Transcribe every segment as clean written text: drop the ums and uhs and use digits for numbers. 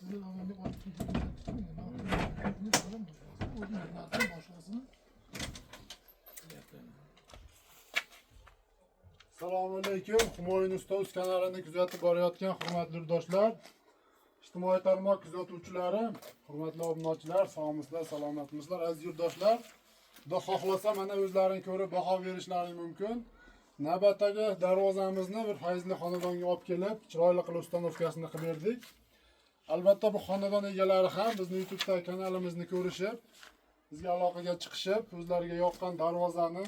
Assalomu alaykum. Humoyun Ustoz kanalini kuzatib borayotgan hurmatli yurtdoshlar, ijtimoiy tarmoq kuzatuvchilari, hurmatli obunachilar, sog'misizlar, salomatmisizlar, aziz yurtdoshlar. Xudo xohlasa mana o'zlaring ko'rib baho berishlari mumkin. Navbatdagi darvozamizni bir fayzli xonadonga olib kelib, chiroyli qilib ustanovkasini qilib berdik. Albatta bu xonadon egalari ham bizni YouTube kanalimizni ko'rishib, bizga aloqaga chiqishib, o'zlariga yoqqan darvozani,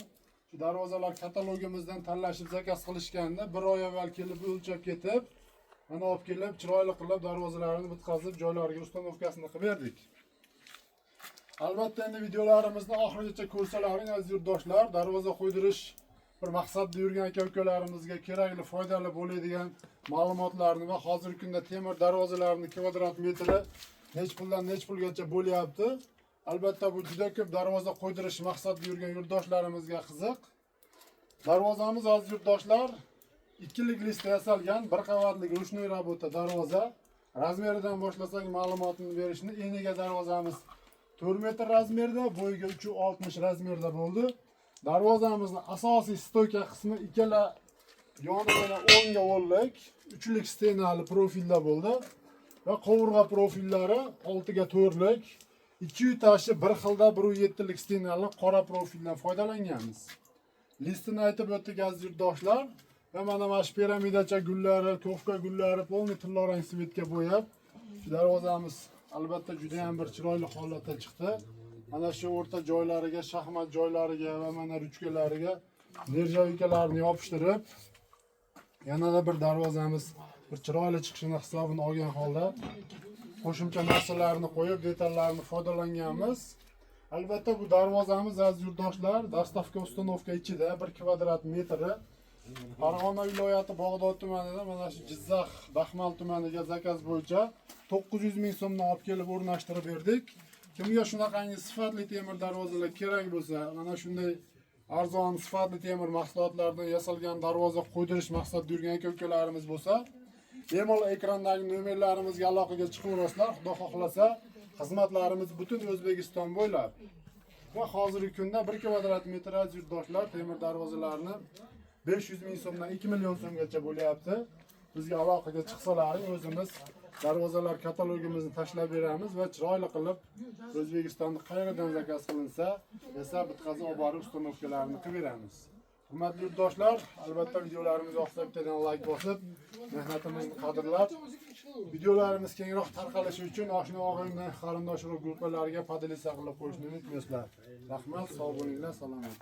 shu darvozalar katalogimizdan tanlashib zakaz qilishganda bir oy avval kelib o'lchab ketib, mana olib kelib chiroyli qilib darvozalarini bitkazib, joylariga ustanovkasini qilib berdik. Albatta endi videolarimizni oxirigacha ko'rsalaring aziz yurtdoshlar, darvoza qo'ydirish bir maqsadda yurgan aka-ukalarimizga kerakli, foydali bo'ladigan ma'lumotlarni va hozirgi kunda temir darvozalarning kvadrat metri nech puldan nech pulgacha bo'lyapti. Albatta bu juda ko'p darvoza qo'ydirish maqsadida yurgan yurtdoshlarimizga qiziq. Darvozamiz aziz yurtdoshlar 2 listda yasalgan bir qavatli ruchnoy rabota darvoza. Razmeridan boshlasak ma'lumotini berishni, eniga darvozamiz 4 metr razmerda, bo'yiga 360 razmerda bo'ldi. Darvozamizning asosiy stoyka qismi ikkala yoniga 10 ga o'nlik 3lik stenali profilda bo'ldi va qovurg'a profillari 6 ga 4lik 2 tashi bir xilda 1.7lik stenali qora profildan foydalanganmiz. Listini aytib o'tdik aziz yurtdoshlar va mana shu piramidacha gullari, to'fka gullari polni tillarang svetga bo'yab, shu darvozamiz albatta juda ham bir chiroyli holatda chiqdi. Mana shu o'rta joylariga, shaxmat joylariga va mana ruchkalariga nerjavikalarni yopishtirib, yanada bir darvozamiz bir chiroyli chiqishini hisobini olgan holda qo'shimcha narsalarni qo'yib, detallarni foydalanganmiz. Albatta bu darvozamiz aziz yurtdoshlar, dastavka ustanovka ichida 1 kvadrat metri Farg'ona viloyati Bog'dod tumanida mana shu Jizzax Baxmal tumaniga zakaz bo'yicha 900 ming so'mdan olib kelib o'rnashtirib berdik. Kimga shunaqangi sifatli temir darvozalar kerak bo'lsa, mana shunday arzon sifatli temir mahsulotlardan yasalgan darvoza qo'ydirish maqsadida yurgan aka-ukalarimiz bo'lsa, bemalol ekrandagi nomerlarimizga aloqaga chiqaverasizlar. Xudo xohlasa xizmatlarimiz butun O'zbekiston bo'ylab va hozirgi kunda 1 kvadrat metr aziz yurtdoshlar temir darvozalarni 500 ming so'mdan 2 million so'mgacha bo'lyapti. Bizga aloqaga chiqsalaring, o'zimiz darvozalar katalogimizni tashlab beramiz va chiroyli qilib O'zbekistonda qayerdan zakaz qilinsa, esa bitkazib olib borib ustanovkalarni qilib beramiz. Hurmatli yurtdoshlar, albatta videolarimiz yoqsa bittadan like bosib, mehnatimizni qadrlab, videolarimiz kengroq tarqalishi uchun oshna og'ayni qarindosh urug' guruhlarga podelitsiya qilib qo'yishni unutmaysizlar. Rahmat, sog' bo'linglar, salomat.